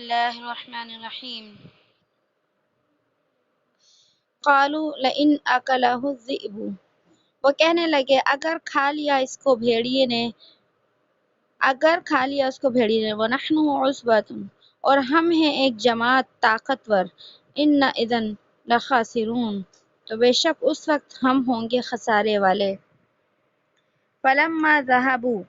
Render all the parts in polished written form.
الله الرحمن الرحیم قالوا لئن اکلہ الذئب، وہ کہنے لگے اگر کھا لیا اس کو بھیڑیے نے، وَنَحْنُ عُصْبَةٌ، اور ہم ہیں ایک جماعت طاقتور، إِنَّ إِذًا لَخَاسِرُونَ، تو بے شک اس وقت ہم ہوں گے خسارے والے۔ فَلَمَّا ذَهَبُوا،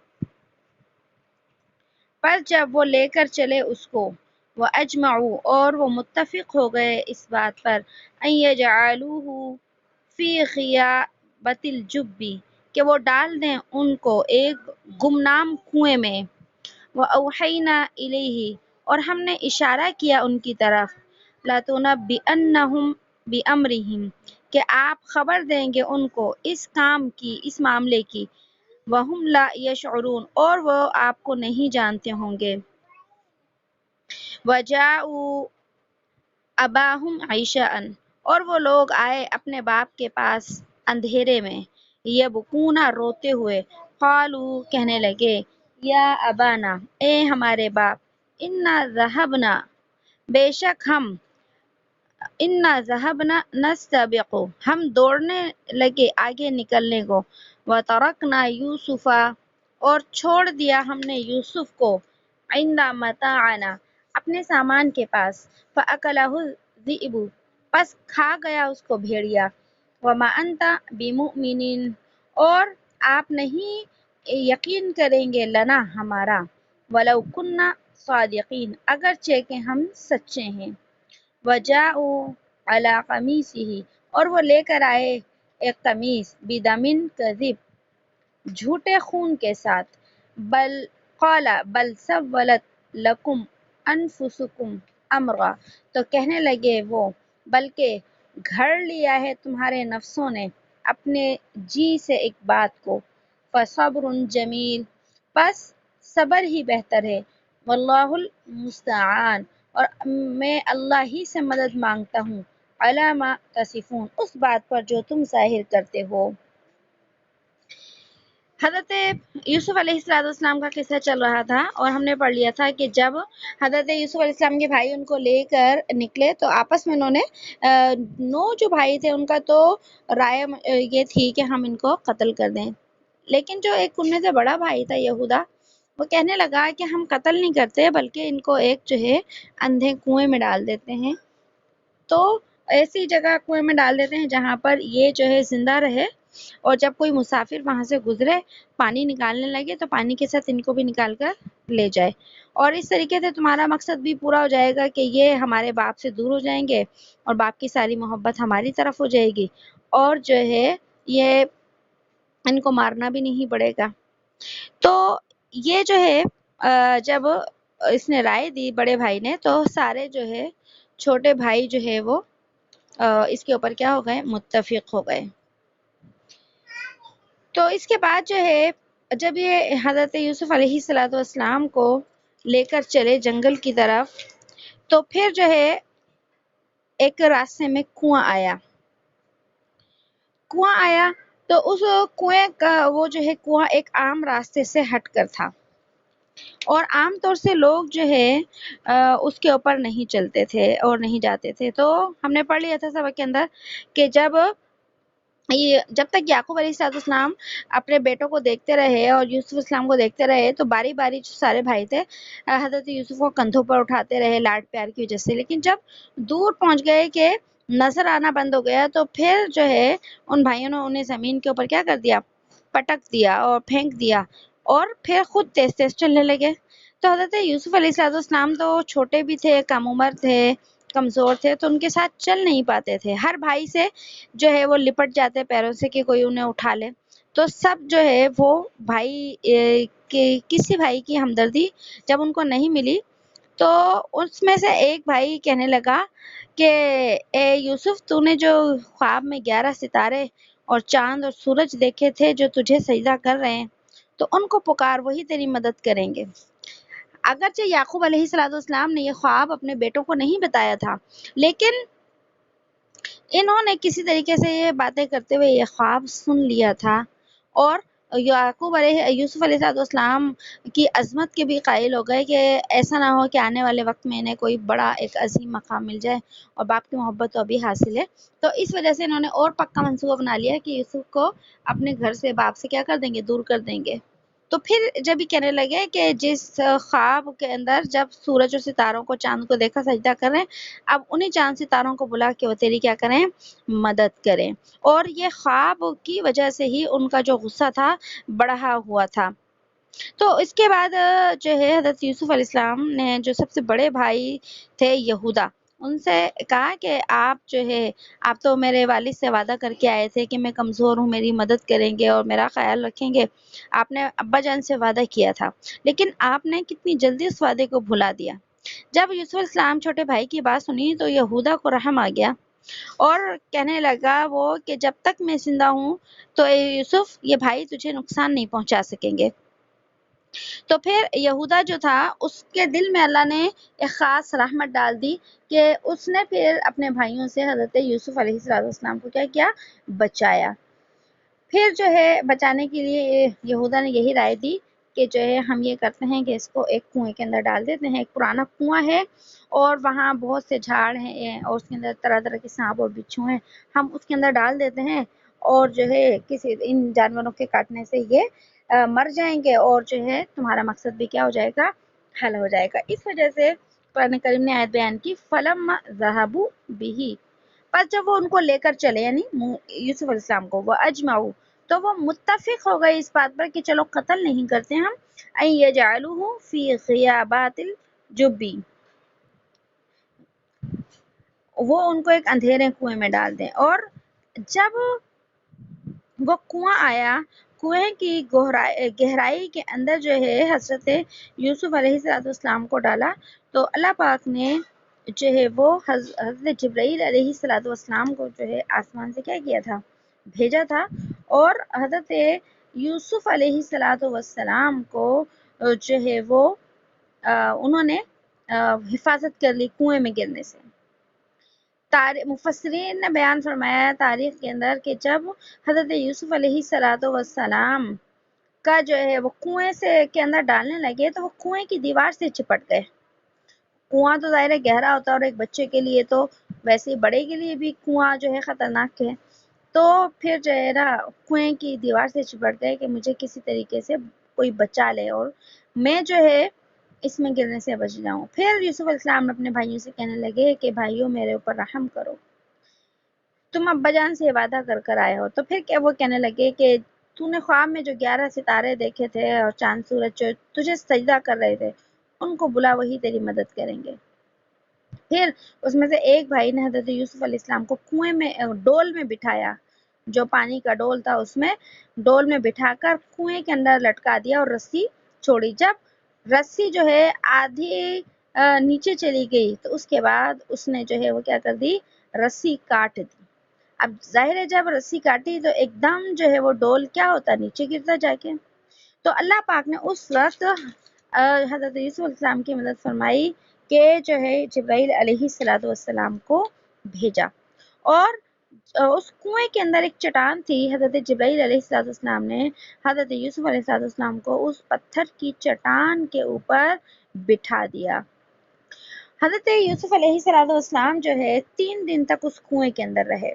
پر جب وہ لے کر چلے اس کو، وَأَجْمَعُوا، اور وہ متفق ہو گئے اس بات پر، أَن يَجْعَلُوهُ فِي غِيَابَةِ الْجُبِّ، کہ وہ ڈال دیں ان کو ایک گمنام کنویں میں، وَأَوْحَيْنَا إِلَيْهِ، اور ہم نے اشارہ کیا ان کی طرف، لَتُنَبِّئَنَّهُم بِأَمْرِهِمْ، کہ آپ خبر دیں گے ان کو اس کام کی، اس معاملے کی، وَهُمْ لَا يَشْعُرُونَ، اور وہ آپ کو نہیں جانتے ہوں گے۔ وَجَاءُوا أَبَاهُمْ عِشَاءً، اور وہ لوگ آئے اپنے باپ کے پاس اندھیرے میں، یبکون، روتے ہوئے، قالوا، کہنے لگے، یا ابانا، اے ہمارے باپ، انا ذهبنا، بے شک ہم، نستبق، ہم دوڑنے لگے آگے نکلنے کو، وترکنا یوسف، اور چھوڑ دیا ہم نے یوسف کو، عند متاعنا، اپنے سامان کے پاس، فاکلہ الذئب، پس کھا گیا اس کو بھیڑیا، وما انت بمؤمن، اور آپ نہیں یقین کریں گے لنا ہمارا، ولو کنا صادقین، اگرچہ کہ ہم سچے ہیں۔ وجاءوا علی قمیصہ، اور وہ لے کر آئے ایک قمیص، بدم کذب، جھوٹے خون کے ساتھ، بل سولت لکم انفسکم امرا، تو کہنے لگے وہ، بلکہ گھڑ لیا ہے تمہارے نفسوں نے اپنے جی سے ایک بات کو، فصبر جمیل، پس صبر ہی بہتر ہے، واللہ المستعان، اور میں اللہ ہی سے مدد مانگتا ہوں، علی ما تصفون، اس بات پر جو تم ظاہر کرتے ہو۔ حضرت یوسف علیہ السلام کا قصہ چل رہا تھا، اور ہم نے پڑھ لیا تھا کہ جب حضرت یوسف علیہ السلام کے بھائی ان کو لے کر نکلے تو آپس میں انہوں نے 9 جو بھائی تھے ان کا تو رائے یہ تھی کہ ہم ان کو قتل کر دیں، لیکن جو ایک ان میں سے بڑا بھائی تھا یہودا، وہ کہنے لگا کہ ہم قتل نہیں کرتے بلکہ ان کو ایک جو ہے اندھے کنویں میں ڈال دیتے ہیں، تو ایسی جگہ کنویں میں ڈال دیتے ہیں جہاں پر یہ جو ہے زندہ رہے، اور جب کوئی مسافر وہاں سے گزرے پانی نکالنے لگے تو پانی کے ساتھ ان کو بھی نکال کر لے جائے، اور اس طریقے سے تمہارا مقصد بھی پورا ہو جائے گا کہ یہ ہمارے باپ سے دور ہو جائیں گے اور باپ کی ساری محبت ہماری طرف ہو جائے گی، اور جو ہے یہ ان کو مارنا بھی نہیں پڑے گا۔ تو یہ جو ہے جب اس نے رائے دی بڑے بھائی نے، تو سارے جو ہے چھوٹے بھائی جو ہے وہ اس کے اوپر کیا ہو گئے، متفق ہو گئے۔ تو اس کے بعد جو ہے جب یہ حضرت یوسف علیہ السلام کو لے کر چلے جنگل کی طرف، تو پھر جو ہے ایک راستے میں کنواں آیا، تو اس کنویں کا وہ جو ہے کنواں ایک عام راستے سے ہٹ کر تھا، اور عام طور سے لوگ جو ہے اس کے اوپر نہیں چلتے تھے اور نہیں جاتے تھے۔ تو ہم نے پڑھ لیا تھا سبق کے اندر کہ جب تک یعقوب علیہ السلام اپنے بیٹوں کو دیکھتے رہے اور یوسف السلام کو دیکھتے رہے، تو باری باری جو سارے بھائی تھے حضرت یوسف کو کندھوں پر اٹھاتے رہے لاڈ پیار کی وجہ سے، لیکن جب دور پہنچ گئے کہ نظر آنا بند ہو گیا، تو پھر جو ہے ان بھائیوں نے انہیں زمین کے اوپر کیا کر دیا، پٹک دیا اور پھینک دیا، اور پھر خود تیز تیز چلنے لگے۔ تو حضرت یوسف علیہ السلام تو چھوٹے بھی تھے، کم عمر تھے، کمزور تھے، تو ان کے ساتھ چل نہیں پاتے تھے، ہر بھائی سے جو ہے وہ لپٹ جاتے پیروں سے کہ کوئی انہیں اٹھا لے، تو سب جو ہے وہ بھائی کسی بھائی کی ہمدردی جب ان کو نہیں ملی، تو اس میں سے ایک بھائی کہنے لگا کہ اے یوسف، تو نے جو خواب میں 11 ستارے اور چاند اور سورج دیکھے تھے جو تجھے سجدہ کر رہے ہیں، تو ان کو پکار، وہی تیری مدد کریں گے۔ اگرچہ یعقوب علیہ السلام نے یہ خواب اپنے بیٹوں کو نہیں بتایا تھا، لیکن انہوں نے کسی طریقے سے یہ باتیں کرتے ہوئے یہ خواب سن لیا تھا، اور یعقوب علیہ یوسف علیہ السلام کی عظمت کے بھی قائل ہو گئے کہ ایسا نہ ہو کہ آنے والے وقت میں انہیں کوئی بڑا ایک عظیم مقام مل جائے، اور باپ کی محبت تو ابھی حاصل ہے، تو اس وجہ سے انہوں نے اور پکا منصوبہ بنا لیا کہ یوسف کو اپنے گھر سے، باپ سے کیا کر دیں گے، دور کر دیں گے۔ تو پھر جب یہ کہنے لگے کہ جس خواب کے اندر جب سورج اور ستاروں کو، چاند کو دیکھا سجدہ کر رہے ہیں، اب انہیں چاند ستاروں کو بلا کے وہ تیری کیا کریں، مدد کریں۔ اور یہ خواب کی وجہ سے ہی ان کا جو غصہ تھا بڑھا ہوا تھا۔ تو اس کے بعد جو ہے حضرت یوسف علیہ السلام نے جو سب سے بڑے بھائی تھے یہودا، ان سے کہا کہ آپ جو ہے، آپ تو میرے والد سے وعدہ کر کے آئے تھے کہ میں کمزور ہوں، میری مدد کریں گے اور میرا خیال رکھیں گے، آپ نے ابا جان سے وعدہ کیا تھا، لیکن آپ نے کتنی جلدی اس وعدے کو بھلا دیا۔ جب یوسف علیہ السلام چھوٹے بھائی کی بات سنی تو یہودا کو رحم آ گیا، اور کہنے لگا وہ کہ جب تک میں زندہ ہوں تو اے یوسف، یہ بھائی تجھے نقصان نہیں پہنچا سکیں گے۔ تو پھر یہودا جو تھا، اس کے دل میں اللہ نے ایک خاص رحمت ڈال دی کہ اس نے پھر اپنے بھائیوں سے حضرت یوسف علیہ السلام کو کیا کیا، بچایا۔ پھر جو ہے بچانے کے لیے یہودا نے یہی رائے دی کہ جو ہے ہم یہ کرتے ہیں کہ اس کو ایک کنویں کے اندر ڈال دیتے ہیں، ایک پرانا کنواں ہے اور وہاں بہت سے جھاڑ ہیں اور اس کے اندر طرح طرح کے سانپ اور بچھو ہیں، ہم اس کے اندر ڈال دیتے ہیں اور جو ہے کسی ان جانوروں کے کاٹنے سے یہ مر جائیں گے، اور جو ہے تمہارا مقصد بھی کیا ہو جائے گا، حل ہو جائے گا۔ اس وجہ سے قرآن کریم نے آیت بیان کی فَلَمَّا ذَهَبُوا بِهِ، پس جب وہ ان کو لے کر چلے، یعنی یوسف علیہ السلام کو، وہ اجمعوا، تو وہ متفق ہو گئے اس بات پر کہ چلو قتل نہیں کرتے ہم، ان یجعلوہ فی غیابات الجبی، وہ ان کو ایک اندھیرے کنویں میں ڈال دیں۔ اور جب وہ کنواں آیا، کنویں کی گہرائی کے اندر جو ہے حضرت یوسف علیہ السلام کو ڈالا، تو اللہ پاک نے جو ہے وہ حضرت جبرائیل علیہ السلام کو جو ہے آسمان سے کیا کیا تھا، بھیجا تھا، اور حضرت یوسف علیہ السلام کو جو ہے وہ انہوں نے حفاظت کر لی کنویں میں گرنے سے۔ مفسرین نے بیان فرمایا تاریخ کے اندر کہ جب حضرت یوسف علیہ السلام کا جو ہے وہ کنویں سے کے اندر ڈالنے لگے تو وہ کنویں کی دیوار سے چپٹ گئے۔ کنواں تو ظاہر ہے گہرا ہوتا ہے، اور ایک بچے کے لیے تو ویسے ہی، بڑے کے لیے بھی کنواں جو ہے خطرناک ہے، تو پھر جو ہے نا کنویں کی دیوار سے چپٹ گئے کہ مجھے کسی طریقے سے کوئی بچا لے اور میں جو ہے اس میں گرنے سے بچ جاؤں۔ پھر یوسف علیہ السلام اپنے بھائیوں سے کہنے لگے کہ بھائیوں میرے اوپر رحم کرو، تم ابا جان سے وعدہ کر کر آئے ہو۔ تو پھر کیا وہ کہنے لگے کہ تو نے خواب میں جو 11 ستارے دیکھے تھے اور چاند سورج جو تجھے سجدہ کر رہے تھے، ان کو بلا، وہی تیری مدد کریں گے۔ پھر اس میں سے ایک بھائی نے حضرت یوسف علیہ السلام کو کنویں میں ڈول میں بٹھایا، جو پانی کا ڈول تھا اس میں ڈول میں بٹھا کر کنویں کے اندر لٹکا دیا اور رسی چھوڑی۔ جب رسی جو ہے آدھی نیچے چلی گئی تو اس کے بعد اس نے جو ہے وہ کیا کر دی، رسی کاٹ دی۔ اب ظاہر ہے جب رسی کاٹی تو ایک دم جو ہے وہ ڈول کیا ہوتا، نیچے گرتا جا کے۔ تو اللہ پاک نے اس وقت حضرت یوسف علیہ السلام کی مدد فرمائی کہ جو ہے جبرائیل علیہ السلام کو بھیجا، اور اس کنویں کے اندر ایک چٹان تھی، حضرت جبرائیل علیہ السلام نے حضرت یوسف علیہ السلام کو اس پتھر کی چٹان کے اوپر بٹھا دیا۔ حضرت یوسف علیہ السلام جو ہے 3 دن تک اس کنویں کے اندر رہے،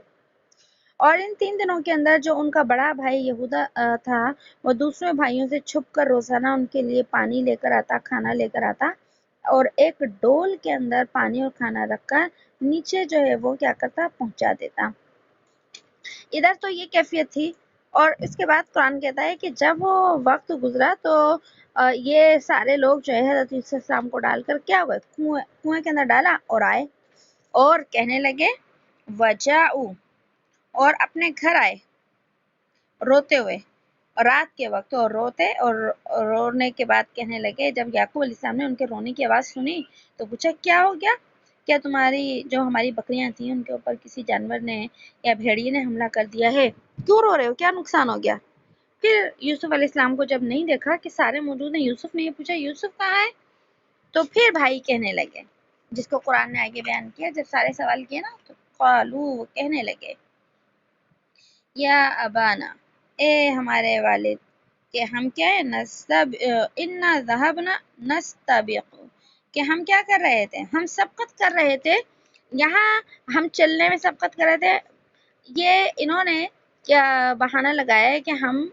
اور ان 3 دنوں کے اندر جو ان کا بڑا بھائی یہودا تھا، وہ دوسرے بھائیوں سے چھپ کر روزانہ ان کے لیے پانی لے کر آتا، کھانا لے کر آتا، اور ایک ڈول کے اندر پانی اور کھانا رکھ کر نیچے جو ہے وہ کیا کرتا، پہنچا دیتا۔ ادھر تو یہ کیفیت تھی، اور اس کے بعد قرآن کہتا ہے کہ جب وہ وقت گزرا تو یہ سارے لوگ جو ہے حضرت یوسف علیہ السلام کو ڈال کر کیا ہوئے، کنویں کے اندر ڈالا اور آئے، اور کہنے لگے وجاؤ، اور اپنے گھر آئے روتے ہوئے، رات کے وقت، اور روتے، اور رونے کے بعد کہنے لگے، جب یعقوب علیہ السلام نے ان کے رونے کی آواز سنی تو پوچھا کیا ہو گیا، کیا تمہاری جو ہماری بکریاں تھیں ان کے اوپر کسی جانور نے یا بھیڑیے نے حملہ کر دیا ہے، کیوں رو رہے ہو، کیا نقصان ہو گیا؟ پھر یوسف علیہ السلام کو جب نہیں دیکھا کہ سارے موجود ہیں، یوسف نے یہ پوچھا یوسف کہاں ہے، تو پھر بھائی کہنے لگے، جس کو قرآن نے آگے بیان کیا، جب سارے سوال کیے نا تو قالو، وہ کہنے لگے یا ابانا، اے ہمارے والد، کہ ہم کیا ہے انا ذهبنا نستبق، کہ ہم کیا کر رہے تھے، ہم سبقت کر رہے تھے، یہاں ہم چلنے میں سبقت کر رہے تھے. یہ انہوں نے کیا بہانہ لگایا ہے کہ ہم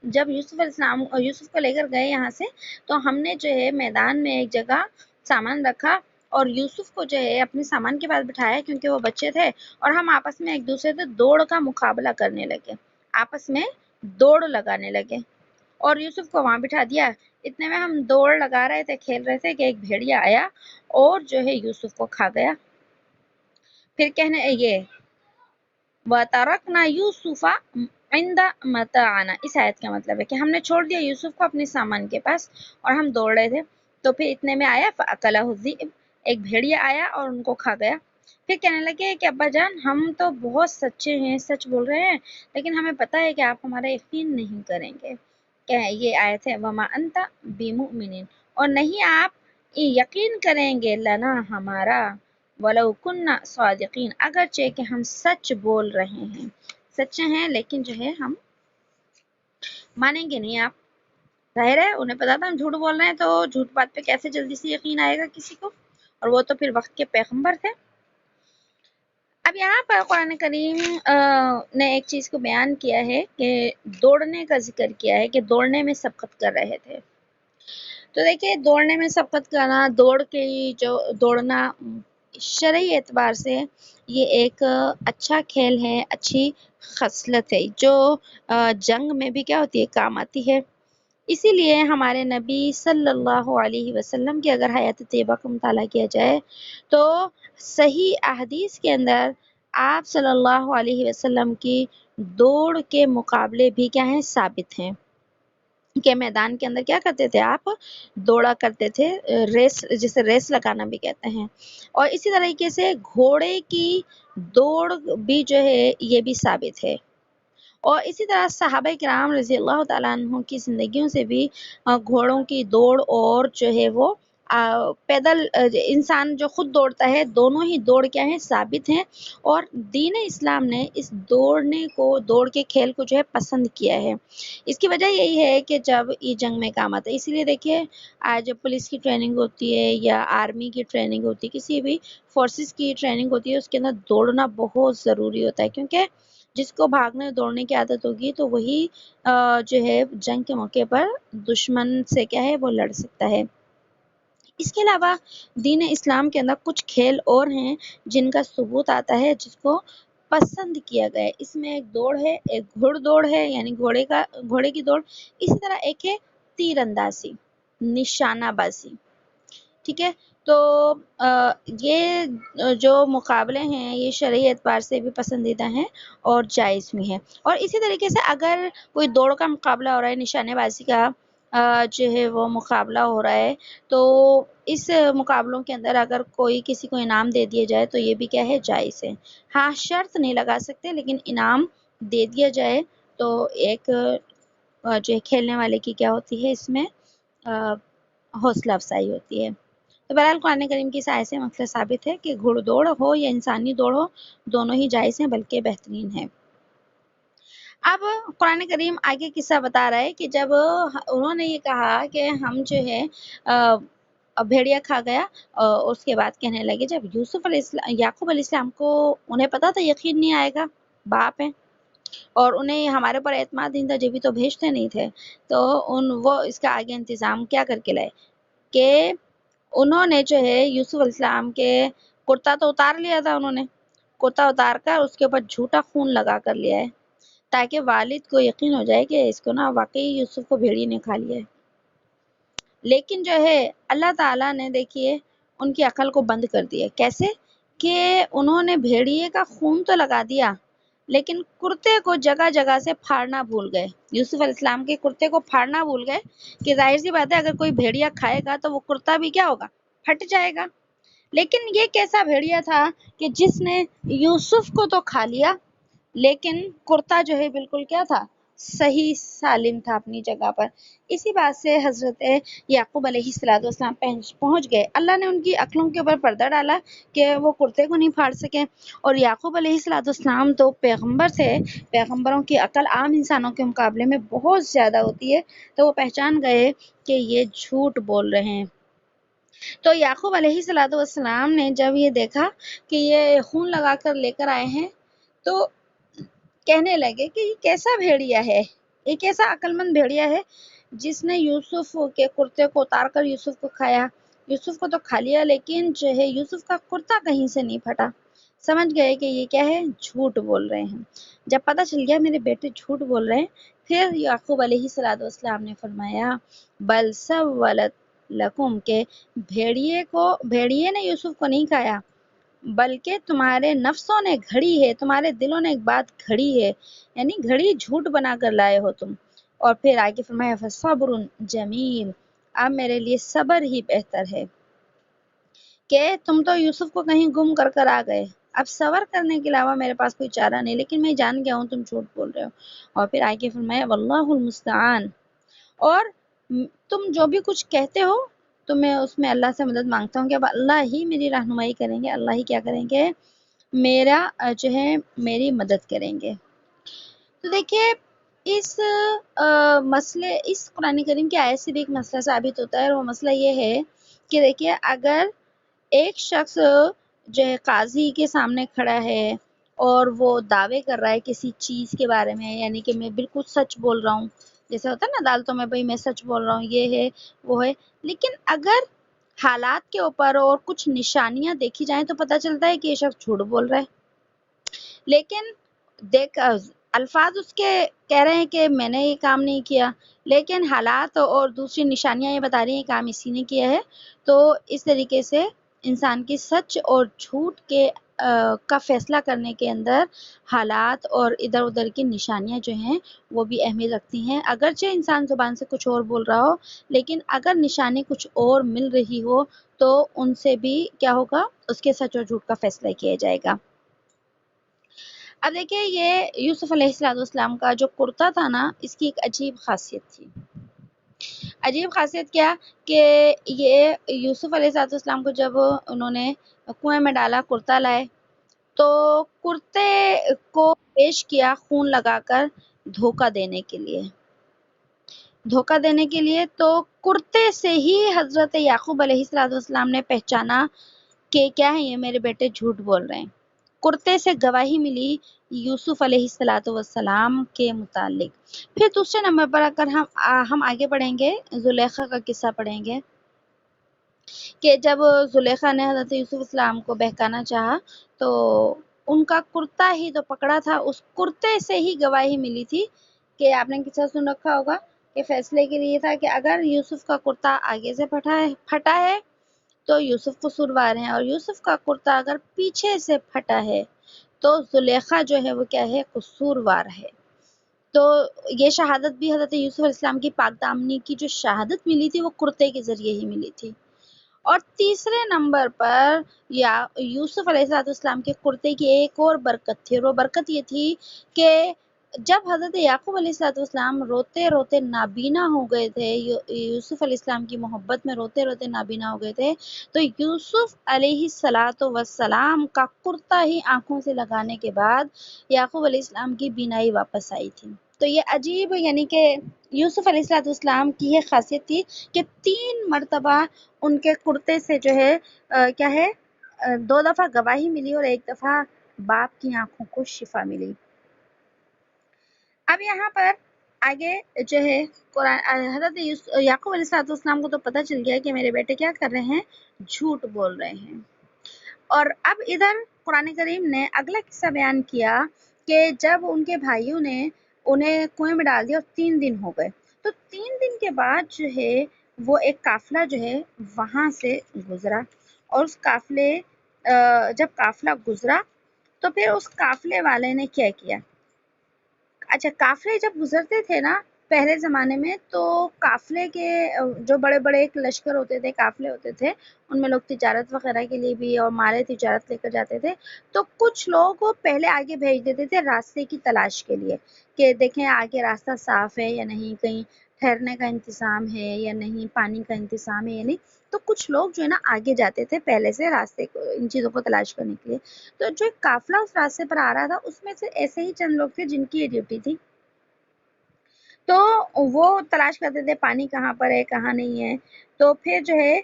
جب یوسف کو لے کر گئے یہاں سے، تو ہم نے جو ہے میدان میں ایک جگہ سامان رکھا اور یوسف کو جو ہے اپنے سامان کے پاس بٹھایا کیونکہ وہ بچے تھے، اور ہم آپس میں ایک دوسرے سے دوڑ کا مقابلہ کرنے لگے، آپس میں دوڑ لگانے لگے اور یوسف کو وہاں بٹھا دیا. اتنے میں ہم دوڑ لگا رہے تھے، کھیل رہے تھے کہ ایک بھیڑیا آیا اور جو ہے یوسف کو کھا گیا. پھر کہنے یہ وَتَرَكْنَا يُوسُفَ عِنْدَ مَتَاعِنَا، اس آیت کا مطلب ہے کہ ہم نے چھوڑ دیا یوسف کو اپنے سامان کے پاس اور ہم دوڑ رہے تھے. تو پھر اتنے میں آیا فَأَكَلَهُ الذِّئْبُ، ایک بھیڑیا آیا اور ان کو کھا گیا. پھر کہنے لگے کہ ابا جان ہم تو بہت سچے ہیں، سچ بول رہے ہیں، لیکن ہمیں پتہ ہے کہ آپ ہمارا یقین نہیں کریں گے. کہ یہ آیت ہے وَمَا أَنْتَ بِمُؤْمِنٍ، اور نہیں آپ یقین کریں گے لنا ہمارا، وَلَوْ كُنَّا صَادِقِينَ، اگرچہ کہ ہم سچ بول رہے ہیں، سچے ہیں لیکن جو ہے ہم مانیں گے نہیں. آپ ظاہر ہے انہیں پتا تھا ہم جھوٹ بول رہے ہیں، تو جھوٹ بات پہ کیسے جلدی سے یقین آئے گا کسی کو، اور وہ تو پھر وقت کے پیغمبر تھے. اب یہاں پر قرآن کریم نے ایک چیز کو بیان کیا ہے کہ دوڑنے کا ذکر کیا ہے کہ دوڑنے میں سبقت کر رہے تھے. تو دیکھیے دوڑنے میں سبقت کرنا، دوڑنا شرعی اعتبار سے یہ ایک اچھا کھیل ہے، اچھی خصلت ہے جو جنگ میں بھی کیا ہوتی ہے، کام آتی ہے. اسی لیے ہمارے نبی صلی اللہ علیہ وسلم کی اگر حیات طیبہ کا مطالعہ کیا جائے تو صحیح احادیث کے اندر آپ صلی اللہ علیہ وسلم کی دوڑ کے مقابلے بھی کیا ہیں، ثابت ہیں کہ میدان کے اندر کیا کرتے تھے، آپ دوڑا کرتے تھے، ریس جسے ریس لگانا بھی کہتے ہیں. اور اسی طریقے سے گھوڑے کی دوڑ بھی جو ہے یہ بھی ثابت ہے. اور اسی طرح صحابہ کرام رضی اللہ تعالیٰ عنہ کی زندگیوں سے بھی گھوڑوں کی دوڑ اور جو ہے وہ پیدل انسان جو خود دوڑتا ہے، دونوں ہی دوڑ کیا ہیں، ثابت ہیں. اور دین اسلام نے اس دوڑ کے کھیل کو جو ہے پسند کیا ہے. اس کی وجہ یہی ہے کہ جب یہ جنگ میں کام آتا ہے. اسی لیے دیکھیے آج جب پولیس کی ٹریننگ ہوتی ہے یا آرمی کی ٹریننگ ہوتی ہے، کسی بھی فورسز کی ٹریننگ ہوتی ہے، اس کے اندر دوڑنا بہت ضروری ہوتا ہے، کیونکہ جس کو بھاگنے دوڑنے کی عادت ہوگی تو وہی جو ہے جنگ کے موقع پر دشمن سے کیا ہے، وہ لڑ سکتا ہے. اس کے علاوہ دین اسلام کے اندر کچھ کھیل اور ہیں جن کا ثبوت آتا ہے، جس کو پسند کیا گیا ہے. اس میں ایک دوڑ ہے، ایک گھڑ دوڑ ہے یعنی گھوڑے کی دوڑ. اسی طرح ایک ہے تیر اندازی، نشانہ بازی. ٹھیک ہے، تو یہ جو مقابلے ہیں یہ شرعی اعتبار سے بھی پسندیدہ ہیں اور جائز بھی ہیں. اور اسی طریقے سے اگر کوئی دوڑ کا مقابلہ ہو رہا ہے، نشانے بازی کا جو ہے وہ مقابلہ ہو رہا ہے، تو اس مقابلوں کے اندر اگر کوئی کسی کو انعام دے دیا جائے تو یہ بھی کیا ہے، جائز ہے. ہاں شرط نہیں لگا سکتے، لیکن انعام دے دیا جائے تو ایک جو کھیلنے والے کی کیا ہوتی ہے، اس میں حوصلہ افزائی ہوتی ہے. تو بہرحال قرآن کریم کی اس آیت سے مطلب ثابت ہے کہ گھڑ دوڑ ہو یا انسانی دوڑ ہو، دونوں ہی جائز ہیں بلکہ بہترین ہیں. اب قرآن کریم آگے قصہ بتا رہا ہے کہ جب انہوں نے یہ کہا کہ ہم جو ہے بھیڑیا کھا گیا، اس کے بعد کہنے لگے جب یعقوب علیہ السلام کو انہیں پتا تھا یقین نہیں آئے گا، باپ ہیں اور انہیں ہمارے پر اعتماد نہیں تھا، جبھی تو بھیجتے نہیں تھے. تو وہ اس کا آگے انتظام کیا کر کے لائے کہ انہوں نے جو ہے یوسف علیہ السلام کے کرتا تو اتار لیا تھا، انہوں نے کرتا اتار کر اس کے اوپر جھوٹا خون لگا کر لیا ہے تاکہ والد کو یقین ہو جائے کہ اس کو نا واقعی یوسف کو بھیڑی نے کھا لیا ہے. لیکن جو ہے اللہ تعالیٰ نے دیکھیے ان کی عقل کو بند کر دیا. کیسے کہ انہوں نے بھیڑیے کا خون تو لگا دیا لیکن کرتے کو جگہ جگہ سے پھاڑنا بھول گئے. یوسف علیہ السلام کے کرتے کو پھاڑنا بھول گئے کہ ظاہر سی بات ہے اگر کوئی بھیڑیا کھائے گا تو وہ کرتا بھی کیا ہوگا، پھٹ جائے گا. لیکن یہ کیسا بھیڑیا تھا کہ جس نے یوسف کو تو کھا لیا لیکن کرتا جو ہے بالکل کیا تھا، صحیح سالم تھا اپنی جگہ پر۔ اسی بات سے حضرت یعقوب علیہ السلام پہنچ گئے۔ اللہ نے ان کی عقلوں کے اوپر پردہ ڈالا کہ وہ کرتے کو نہیں پھاڑ سکے، اور یعقوب علیہ السلام تو پیغمبر تھے، پیغمبروں کی عقل عام انسانوں کے مقابلے میں بہت زیادہ ہوتی ہے، تو وہ پہچان گئے کہ یہ جھوٹ بول رہے ہیں۔ تو یعقوب علیہ السلام نے جب یہ دیکھا کہ یہ خون لگا کر لے کر آئے ہیں، تو کہنے لگے کہ یہ کیسا بھیڑیا ہے، یہ کیسا عقل مند بھیڑیا ہے جس نے یوسف کے کرتے کو اتار کر یوسف کو کھایا۔ یوسف کو تو کھا لیا، لیکن جو ہے یوسف کا کرتا کہیں سے نہیں پھٹا۔ سمجھ گئے کہ یہ کیا ہے، جھوٹ بول رہے ہیں۔ جب پتہ چل گیا میرے بیٹے جھوٹ بول رہے ہیں، پھر یعقوب علیہ السلام نے فرمایا بل سولت لکم، کہ بھیڑیے نے یوسف کو نہیں کھایا، بلکہ تمہارے نفسوں نے گھڑی ہے، تمہارے دلوں نے ایک بات گھڑی ہے، یعنی گھڑی جھوٹ بنا کر لائے ہو تم۔ اور پھر آگے فرمایا فصبر جمیل، اب میرے لیے صبر ہی بہتر ہے، کہ تم تو یوسف کو کہیں گم کر کر آ گئے، اب صبر کرنے کے علاوہ میرے پاس کوئی چارہ نہیں، لیکن میں جان گیا ہوں تم جھوٹ بول رہے ہو۔ اور پھر آگے فرمایا واللہ المستعان، اور تم جو بھی کچھ کہتے ہو تو میں اس میں اللہ سے مدد مانگتا ہوں کہ اب اللہ ہی میری رہنمائی کریں گے، اللہ ہی کیا کریں گے، میرا جو ہے میری مدد کریں گے۔ تو دیکھیے اس قرآن کریم کی آیت سے بھی ایک مسئلہ ثابت ہوتا ہے، اور وہ مسئلہ یہ ہے کہ دیکھیے اگر ایک شخص جو ہے قاضی کے سامنے کھڑا ہے اور وہ دعوے کر رہا ہے کسی چیز کے بارے میں، یعنی کہ میں بالکل سچ بول رہا ہوں، جیسے ہوتا ہے نا عدالتوں میں، بھئی میں سچ بول رہا ہوں، یہ ہے وہ ہے، لیکن اگر حالات کے اوپر اور کچھ نشانیاں دیکھی جائیں تو پتہ چلتا ہے کہ یہ شخص جھوٹ بول رہا ہے، لیکن دیکھ الفاظ اس کے کہہ رہے ہیں کہ میں نے یہ کام نہیں کیا، لیکن حالات اور دوسری نشانیاں یہ بتا رہی ہیں کام اسی نے کیا ہے۔ تو اس طریقے سے انسان کی سچ اور جھوٹ کے کا فیصلہ کرنے کے اندر حالات اور ادھر ادھر کی نشانیاں جو ہیں وہ بھی اہمیت رکھتی ہیں، اگرچہ انسان زبان سے کچھ اور بول رہا ہو، لیکن اگر نشانی کچھ اور مل رہی ہو تو ان سے بھی کیا ہوگا، اس کے سچ اور جھوٹ کا فیصلہ کیا جائے گا۔ اب دیکھیں یہ یوسف علیہ السلام کا جو کرتا تھا نا، اس کی ایک عجیب خاصیت تھی۔ عجیب خاصیت کیا کہ یہ یوسف علیہ السلام کو جب انہوں نے کنویں میں ڈالا، کرتا لائے، تو کرتے کو پیش کیا خون لگا کر دھوکہ دینے کے لیے، تو کرتے سے ہی حضرت یعقوب علیہ السلام نے پہچانا کہ کیا ہے یہ میرے بیٹے جھوٹ بول رہے ہیں۔ کرتے سے گواہی ملی یوسف علیہ السلام کے متعلق۔ پھر دوسرے نمبر پر اگر ہم آگے پڑھیں گے، زلیخا کا قصہ پڑھیں گے کہ جب زلیخا نے حضرت یوسف السلام کو بہکانا چاہا تو ان کا کرتا ہی تو پکڑا تھا، اس کرتے سے ہی گواہی ملی تھی کہ آپ نے قصہ سن رکھا ہوگا کہ فیصلے کے لیے تھا کہ اگر یوسف کا کرتا آگے سے پھٹا ہے تو یوسف قصوروار ہیں، اور یوسف کا کرتا اگر پیچھے سے پھٹا ہے تو زلیخا جو ہے وہ کیا ہے، قصوروار ہے۔ تو یہ شہادت بھی حضرت یوسف علیہ السلام کی پاک دامنی کی جو شہادت ملی تھی وہ کرتے کے ذریعے ہی ملی تھی۔ اور تیسرے نمبر پر یا یوسف علیہ السلام کے کرتے کی ایک اور برکت تھی، اور وہ برکت یہ تھی کہ جب حضرت یعقوب علیہ السلام روتے روتے نابینا ہو گئے تھے، یوسف علیہ السلام کی محبت میں روتے روتے نابینا ہو گئے تھے، تو یوسف علیہ السلام کا کرتا ہی آنکھوں سے لگانے کے بعد یعقوب علیہ السلام کی بینائی واپس آئی تھی۔ تو یہ عجیب، یعنی کہ یوسف علیہ السلام کی یہ خاصیت تھی کہ 3 مرتبہ ان کے کرتے سے جو ہے کیا ہے، 2 دفعہ گواہی ملی اور 1 دفعہ باپ کی آنکھوں کو شفا ملی۔ اب یہاں پر آگے جو ہے حضرت یعقوب علیہ السلام کو تو پتہ چل گیا کہ میرے بیٹے کیا کر رہے ہیں، جھوٹ بول رہے ہیں۔ اور اب ادھر قرآن کریم نے اگلا قصہ بیان کیا کہ جب ان کے بھائیوں نے انہیں کنویں میں ڈال دیا اور 3 دن ہو گئے، تو 3 دن کے بعد جو ہے وہ ایک قافلہ جو ہے وہاں سے گزرا، اور اس قافلے جب قافلہ گزرا تو پھر اس قافلے والے نے کیا کیا، اچھا قافلے جب گزرتے تھے نا، پہلے زمانے میں تو قافلے کے جو بڑے بڑے ایک لشکر ہوتے تھے، قافلے ہوتے تھے، ان میں لوگ تجارت وغیرہ کے لیے بھی اور مال تجارت لے کر جاتے تھے، تو کچھ لوگ وہ پہلے آگے بھیج دیتے تھے راستے کی تلاش کے لیے کہ دیکھیں آگے راستہ صاف ہے یا نہیں، کہیں ٹھہرنے کا انتظام ہے یا نہیں، پانی کا انتظام ہے یا نہیں، تو کچھ لوگ جو ہے نا آگے جاتے تھے پہلے سے راستے کو، ان چیزوں کو تلاش کرنے کے لیے۔ تو جو ایک قافلہ اس راستے پر آ رہا تھا، اس میں سے ایسے ہی چند لوگ تھے جن کی یہ ڈیوٹی تھی، تو وہ تلاش کرتے تھے پانی کہاں پر ہے کہاں نہیں ہے۔ تو پھر جو ہے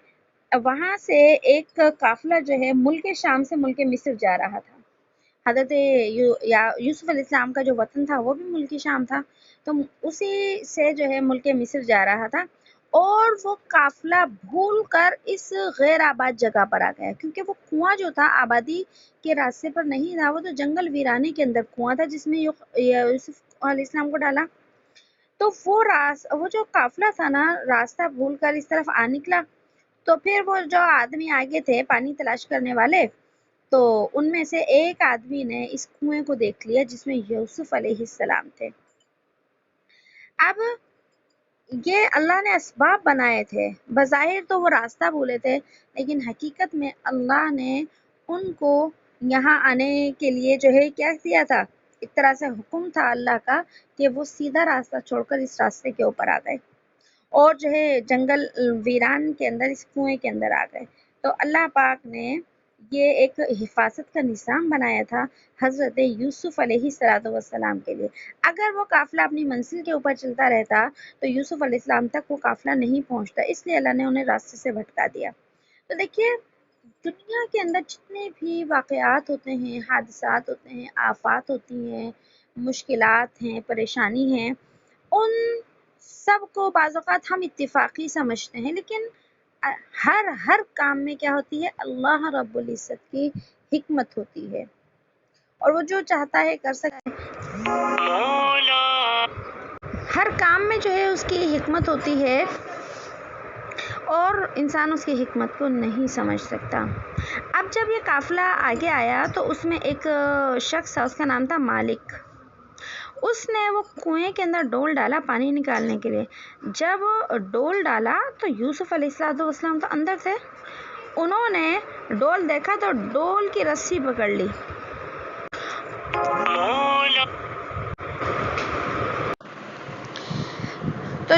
وہاں سے ایک قافلہ جو ہے ملک شام سے ملک مصر جا رہا تھا۔ حضرت یوسف علیہ السلام کا جو وطن تھا وہ بھی ملک شام تھا، تو اسی سے جو ہے ملک مصر جا رہا تھا، اور وہ قافلہ بھول کر اس غیر آباد جگہ پر آ گیا، کیونکہ وہ کنواں جو تھا آبادی کے راستے پر نہیں تھا، وہ تو جنگل ویرانے کے اندر کنواں تھا جس میں یوسف علیہ السلام کو ڈالا۔ تو وہ جو قافلہ تھا نا، راستہ بھول کر اس طرف آ نکلا، تو پھر وہ جو آدمی آگے تھے پانی تلاش کرنے والے، تو ان میں سے ایک آدمی نے اس کنویں کو دیکھ لیا جس میں یوسف علیہ السلام تھے۔ اب یہ اللہ نے اسباب بنائے تھے، بظاہر تو وہ راستہ بھولے تھے، لیکن حقیقت میں اللہ نے ان کو یہاں آنے کے لیے جو ہے کیا کیا تھا، ایک طرح سے حکم تھا اللہ کا کہ وہ سیدھا راستہ چھوڑ کر اس راستے کے اوپر آ گئے، اور جو ہے جنگل ویران کے اندر اس کنویں کے اندر آ گئے۔ تو اللہ پاک نے یہ ایک حفاظت کا نظام بنایا تھا حضرت یوسف علیہ السلام کے لیے۔ اگر وہ قافلہ اپنی منزل کے اوپر چلتا رہتا تو یوسف علیہ السلام تک وہ قافلہ نہیں پہنچتا، اس لیے اللہ نے انہیں راستے سے بھٹکا دیا۔ تو دیکھیے دنیا کے اندر جتنے بھی واقعات ہوتے ہیں، حادثات ہوتے ہیں، آفات ہوتی ہیں، مشکلات ہیں، پریشانی ہیں، ان سب کو بعض اوقات ہم اتفاقی سمجھتے ہیں، لیکن ہر کام میں کیا ہوتی ہے، اللہ رب العزت کی حکمت ہوتی ہے، اور وہ جو چاہتا ہے کر سکتا ہے، ہر کام میں جو ہے اس کی حکمت ہوتی ہے، اور انسان اس کی حکمت کو نہیں سمجھ سکتا۔ اب جب یہ قافلہ آگے آیا تو اس میں ایک شخص تھا، اس کا نام تھا مالک۔ اس نے وہ کنویں کے اندر ڈول ڈالا پانی نکالنے کے لیے۔ جب ڈول ڈالا تو یوسف علیہ السلام تو اندر تھے، انہوں نے ڈول دیکھا تو ڈول کی رسی پکڑ لی، تو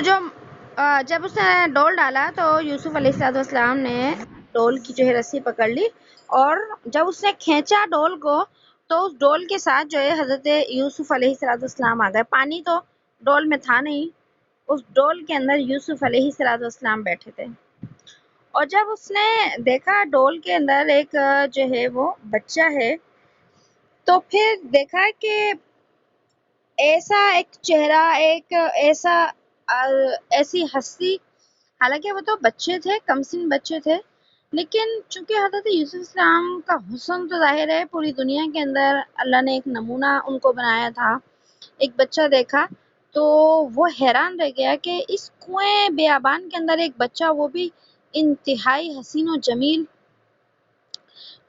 جب اس نے ڈول ڈالا تو یوسف علیہ السلام نے ڈول کی جو ہے رسی پکڑ لی، اور جب اس نے کھینچا ڈول کو تو اس ڈول کے ساتھ جو ہے حضرت یوسف علیہ السلام آ گئے۔ پانی تو ڈول میں تھا نہیں، اس ڈول کے اندر یوسف علیہ السلام بیٹھے تھے، اور جب اس نے دیکھا ڈول کے اندر ایک جو ہے وہ بچہ ہے، تو پھر دیکھا کہ ایسا ایک چہرہ، ایک ایسی ہستی، حالانکہ وہ تو بچے تھے، کم سن بچے تھے، لیکن چونکہ حضرت یوسف السلام کا حسن تو ظاہر ہے پوری دنیا کے اندر اللہ نے ایک نمونہ ان کو بنایا تھا۔ ایک بچہ دیکھا تو وہ حیران رہ گیا کہ اس کنویں بیابان کے اندر ایک بچہ، وہ بھی انتہائی حسین و جمیل۔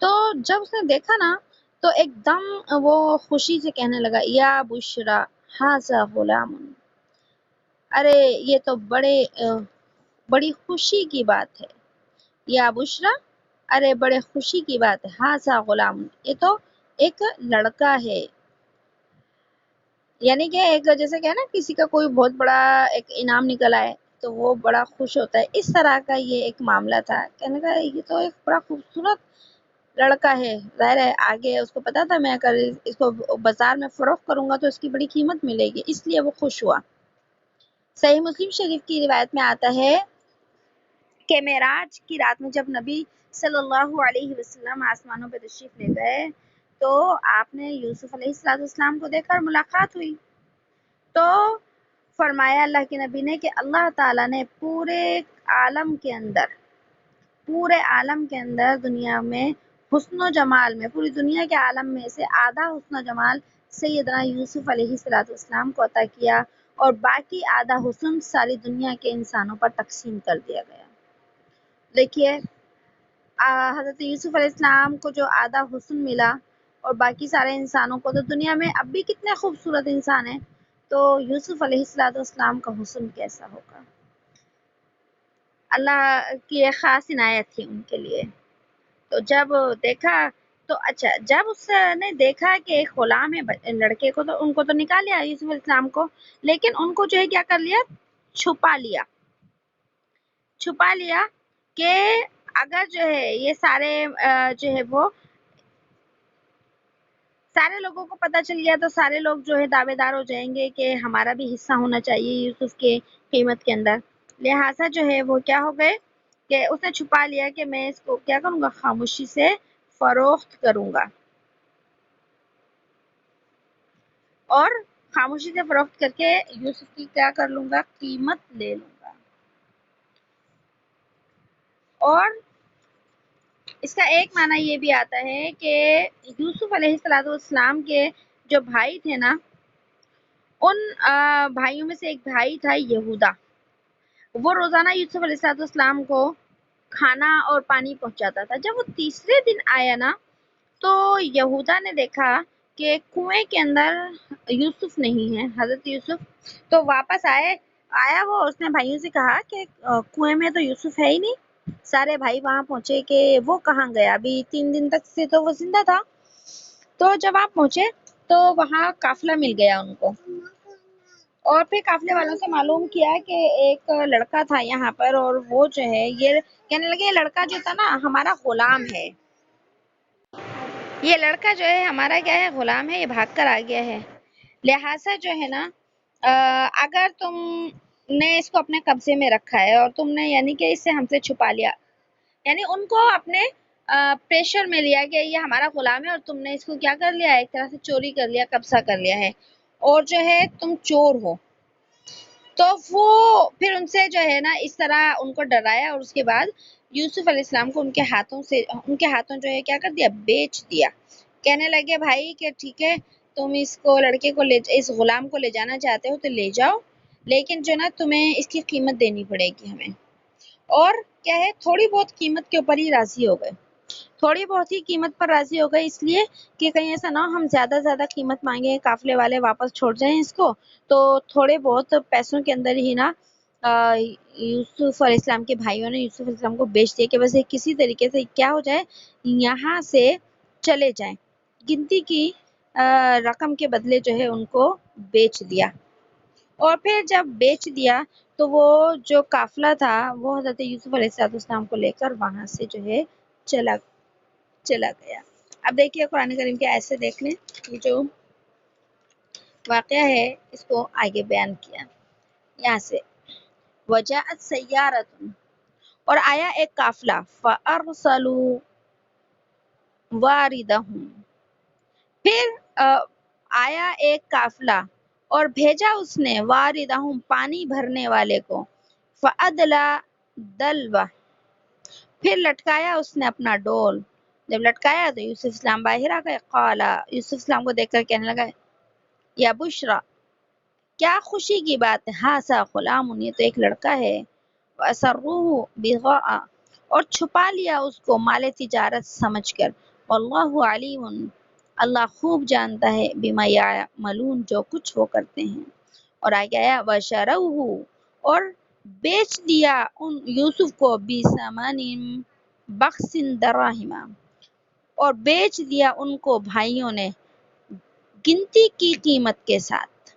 تو جب اس نے دیکھا نا تو ایک دم وہ خوشی سے کہنے لگا، یا بشرا ھذا غلام، ارے یہ تو بڑی خوشی کی بات ہے، یا بشرا، ارے بڑے خوشی کی بات ہے، ھذا غلام، یہ تو ایک لڑکا ہے، یعنی کہ ایک جیسے کہ نا کسی کا کوئی بہت بڑا ایک انعام نکل آئے تو وہ بڑا خوش ہوتا ہے، اس طرح کا یہ ایک معاملہ تھا۔ کہنے کا یہ تو ایک بڑا خوبصورت لڑکا ہے، ظاہر ہے آگے اس کو پتا تھا میں اگر اس کو بازار میں فروخت کروں گا تو اس کی بڑی قیمت ملے گی، اس لیے وہ خوش ہوا۔ صحیح مسلم شریف کی روایت میں آتا ہے کہ معراج کی رات میں جب نبی صلی اللہ علیہ وسلم آسمانوں پہ تشریف لے گئے تو آپ نے یوسف علیہ السلام کو دیکھ کر ملاقات ہوئی، تو فرمایا اللہ کے نبی نے کہ اللہ تعالیٰ نے پورے عالم کے اندر دنیا میں حسن و جمال میں، پوری دنیا کے عالم میں سے آدھا حسن و جمال سیدنا یوسف علیہ السلام کو عطا کیا، اور باقی آدھا حسن ساری دنیا کے انسانوں پر تقسیم کر دیا گیا۔ دیکھیے حضرت یوسف علیہ السلام کو جو آدھا حسن ملا، اور باقی سارے انسانوں کو، تو دنیا میں اب بھی کتنے خوبصورت انسان ہیں، تو یوسف علیہ السلام کا حسن کیسا ہوگا. اللہ کی ایک خاص عنایت تھی ان کے لیے. تو جب دیکھا تو اچھا، جب اس نے دیکھا کہ ایک غلام ہے لڑکے کو، تو ان کو تو نکال لیا یوسف علیہ السلام کو، لیکن ان کو جو ہے کیا کر لیا، چھپا لیا کہ اگر جو ہے یہ سارے جو ہے وہ سارے لوگوں کو پتہ چل گیا تو سارے لوگ جو ہے دعوے دار ہو جائیں گے کہ ہمارا بھی حصہ ہونا چاہیے یوسف کے قیمت کے اندر. لہٰذا جو ہے وہ کیا ہو گئے کہ اس نے چھپا لیا کہ میں اس کو کیا کروں گا، خاموشی سے فروخت کروں گا، اور خاموشی سے فروخت کر کے یوسف کی کیا کر لوں گا، قیمت لے لوں گا. اور اس کا ایک معنی یہ بھی آتا ہے کہ یوسف علیہ السلام کے جو بھائی تھے نا، ان بھائیوں میں سے ایک بھائی تھا یہودا. وہ روزانہ یوسف علیہ السلام کو کھانا اور پانی پہنچاتا تھا. جب وہ تیسرے دن آیا نا، تو یہودا نے دیکھا کہ کنویں کے اندر یوسف نہیں ہے، حضرت یوسف. تو واپس آیا وہ، اس نے بھائیوں سے کہا کہ کنویں میں تو یوسف ہے ہی نہیں. سارے بھائی وہاں پہنچے کہ وہ کہاں گیا، ابھی 3 دن تک سے تو وہ زندہ تھا. تو جب آپ پہنچے تو وہاں قافلہ مل گیا ان کو، اور پھر قافلے والوں سے معلوم کیا کہ ایک لڑکا تھا یہاں پر، اور وہ جو ہے یہ کہنے لگے، یہ لڑکا جو تھا نا ہمارا غلام ہے، یہ لڑکا جو ہے ہمارا کیا ہے، غلام ہے، یہ بھاگ کر آ گیا ہے. لہٰذا جو ہے نا اگر تم نے اس کو اپنے قبضے میں رکھا ہے اور تم نے یعنی کہ اسے ہم سے چھپا لیا، یعنی ان کو اپنے پریشر میں لیا کہ یہ ہمارا غلام ہے اور تم نے اس کو کیا کر لیا، ایک طرح سے چوری کر لیا، قبضہ کر لیا ہے، اور جو ہے تم چور ہو. تو وہ پھر ان سے جو ہے نا اس طرح ان کو ڈرایا، اور اس کے بعد یوسف علیہ السلام کو ان کے ہاتھوں جو ہے کیا کر دیا، بیچ دیا. کہنے لگے بھائی کہ ٹھیک ہے، تم اس کو لڑکے کو اس غلام کو لے جانا چاہتے ہو تو لے جاؤ، لیکن جو نا تمہیں اس کی قیمت دینی پڑے گی ہمیں. اور کیا ہے، تھوڑی بہت قیمت کے اوپر ہی راضی ہو گئے، تھوڑی بہت ہی قیمت پر راضی ہو گئے، اس لیے کہ کہیں ایسا نہ ہو ہم زیادہ قیمت مانگیں، قافلے والے واپس چھوڑ جائیں اس کو. تو تھوڑے بہت پیسوں کے اندر ہی نا یوسف علیہ السلام کے بھائیوں نے یوسف علیہ السلام کو بیچ دیا کہ بس کسی طریقے سے کیا ہو جائے، یہاں سے چلے جائیں. گنتی کی رقم کے بدلے جو ہے ان کو بیچ دیا. اور پھر جب بیچ دیا تو وہ جو قافلہ تھا وہ حضرت یوسف علیہ السلام کو لے کر وہاں سے جو ہے چلا گیا. اب دیکھیے قرآن کریم کے ایسے دیکھ لیں، یہ جو واقعہ ہے اس کو آگے بیان کیا یہاں سے، وجاءت سیارۃ، اور آیا ایک قافلہ، فارسلوا واردہم، پھر آیا ایک قافلہ اور بھیجا اس نے، واردہم پانی بھرنے والے کو، فادلی دلوہ، پھر لٹکایا اس نے اپنا ڈول. جب لٹکایا تو یوسف اسلام باہر آ گئے. قال، یوسف اسلام کو دیکھ کر کہنے لگا، یا بشرا، کیا خوشی کی بات ہے، ھذا غلام، یہ تو ایک لڑکا ہے، واسروہ بضاعہ، اور چھپا لیا اس کو مال تجارت سمجھ کر، واللہ علیم، اللہ خوب جانتا ہے، بما یعملون، جو کچھ وہ کرتے ہیں. اور آگے آیا، وشروہ، اور بیچ دیا ان یوسف کو، بثمن بخس دراہم، اور بیچ دیا ان کو بھائیوں نے گنتی کی قیمت کے ساتھ،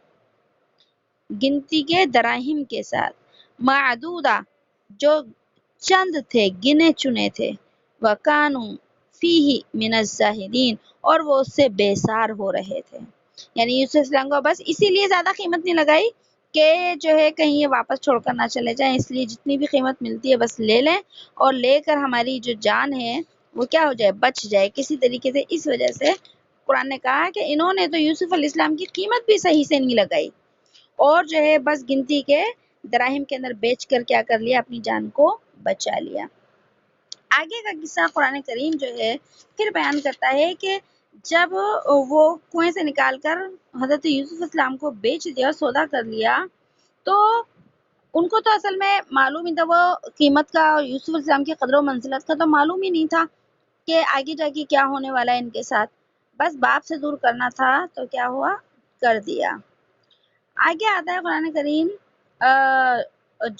گنتی کے دراہم کے ساتھ، معدودہ، جو چند تھے، گنے چنے تھے، وَكَانُوا فِيهِ مِنَ الزَّاهِدِينَ، اور وہ اس سے بیزار ہو رہے تھے. یعنی یوسف السلام کو بس اسی لیے زیادہ قیمت نہیں لگائی کہ جو ہے کہیں یہ واپس چھوڑ کر نہ چلے جائیں، اس لیے جتنی بھی قیمت ملتی ہے بس لے لیں، اور لے کر ہماری جو جان ہے وہ کیا ہو جائے، بچ جائے کسی طریقے سے. اس وجہ سے قرآن نے کہا کہ انہوں نے تو یوسف علیہ السلام کی قیمت بھی صحیح سے نہیں لگائی، اور جو ہے بس گنتی کے دراہم کے اندر بیچ کر کیا کر لیا، اپنی جان کو بچا لیا. آگے کا قصہ قرآن کریم جو ہے پھر بیان کرتا ہے کہ جب وہ کنویں سے نکال کر حضرت یوسف السلام کو بیچ دیا، سودا کر لیا، تو ان کو تو اصل میں معلوم ہی تھا وہ قیمت کا، یوسف السلام کی قدر و منزلت کا تو معلوم ہی نہیں تھا کہ آگے جا کے کیا ہونے والا ہے ان کے ساتھ. بس باپ سے دور کرنا تھا تو کیا ہوا، کر دیا. آگے آتا ہے قرآن کریم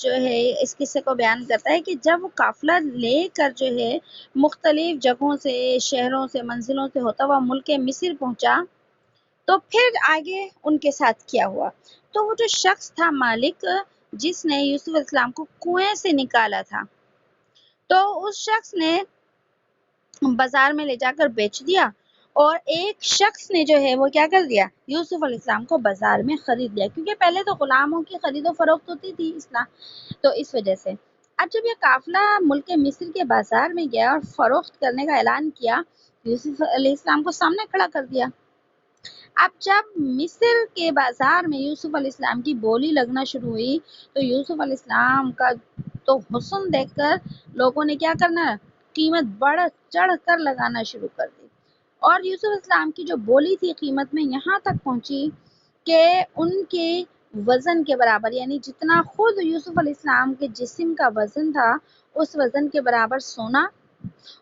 جو ہے اس قصے کو بیان کرتا ہے کہ جب وہ قافلہ لے کر جو ہے مختلف جگہوں سے، شہروں سے، منزلوں سے ہوتا ہوا ملک مصر پہنچا، تو پھر آگے ان کے ساتھ کیا ہوا۔ تو وہ جو شخص تھا مالک، جس نے یوسف علیہ السلام کو کنویں سے نکالا تھا، تو اس شخص نے بازار میں لے جا کر بیچ دیا، اور ایک شخص نے جو ہے وہ کیا کر دیا، یوسف علیہ السلام کو بازار میں خرید لیا، کیونکہ پہلے تو غلاموں کی خرید و فروخت ہوتی تھی اسلام، تو اس وجہ سے اب جب یہ قافلہ ملک مصر کے بازار میں گیا اور فروخت کرنے کا اعلان کیا، یوسف علیہ السلام کو سامنے کھڑا کر دیا۔ اب جب مصر کے بازار میں یوسف علیہ السلام کی بولی لگنا شروع ہوئی، تو یوسف علیہ السلام کا تو حسن دیکھ کر لوگوں نے کیا کرنا، قیمت بڑھ چڑھ کر لگانا شروع کر دی، اور یوسف علیہ السلام کی جو بولی تھی قیمت میں یہاں تک پہنچی کہ ان کے وزن کے برابر، یعنی جتنا خود یوسف علیہ السلام کے جسم کا وزن تھا، اس وزن کے برابر سونا،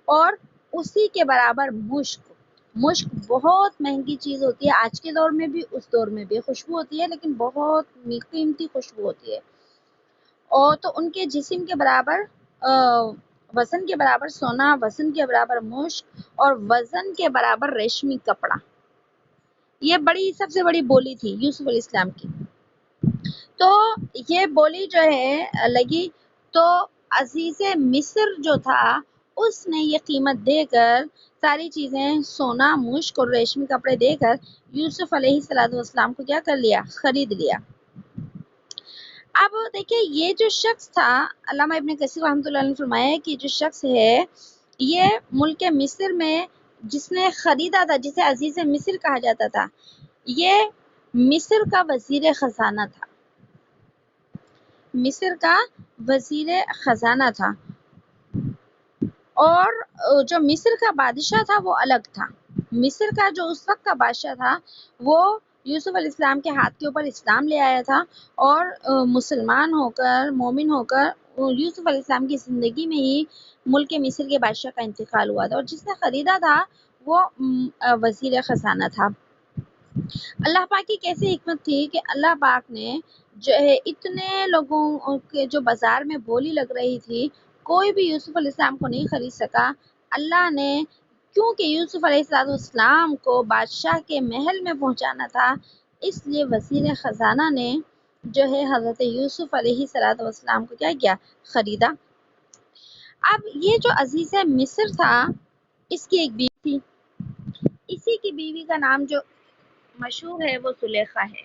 اور اسی کے برابر مشک۔ مشک بہت مہنگی چیز ہوتی ہے، آج کے دور میں بھی، اس دور میں بھی خوشبو ہوتی ہے، لیکن بہت قیمتی خوشبو ہوتی ہے، اور تو ان کے جسم کے برابر وزن کے برابر سونا، وزن کے برابر مشک، اور وزن کے برابر ریشمی کپڑا، یہ سب سے بڑی بولی تھی یوسف علیہ السلام کی۔ تو یہ بولی جو ہے لگی، تو عزیز مصر جو تھا اس نے یہ قیمت دے کر، ساری چیزیں سونا، مشک اور ریشمی کپڑے دے کر یوسف علیہ السلام کو کیا کر لیا، خرید لیا۔ اب دیکھیں یہ جو شخص تھا، علامہ ابن کثیر رحمۃ اللہ علیہ نے فرمایا ہے کہ جو شخص ہے یہ ملک مصر میں جس نے خریدا تھا، جسے عزیز مصر کہا جاتا تھا، یہ مصر کا وزیر خزانہ تھا، مصر کا وزیر خزانہ تھا، اور جو مصر کا بادشاہ تھا وہ الگ تھا۔ مصر کا جو اس وقت کا بادشاہ تھا وہ یوسف علیہ السلام کے ہاتھ کے اوپر اسلام لے آیا تھا، اور مسلمان ہو کر، مومن ہو کر یوسف علیہ السلام کی زندگی میں ہی ملک مصر کے بادشاہ کا انتقال ہوا تھا، اور جس نے خریدا تھا وہ وزیر خزانہ تھا۔ اللہ پاک کی کیسی حکمت تھی کہ اللہ پاک نے جو ہے اتنے لوگوں کے جو بازار میں بولی لگ رہی تھی، کوئی بھی یوسف علیہ السلام کو نہیں خرید سکا۔ اللہ نے کیونکہ یوسف علیہ السلام کو بادشاہ کے محل میں پہنچانا تھا، اس لیے وزیر خزانہ نے جو ہے حضرت یوسف علیہ السلام کو کیا کیا، خریدا۔ اب یہ جو عزیز مصر تھا، اس کی ایک بیوی تھی، اسی کی بیوی کا نام جو مشہور ہے وہ زلیخا ہے۔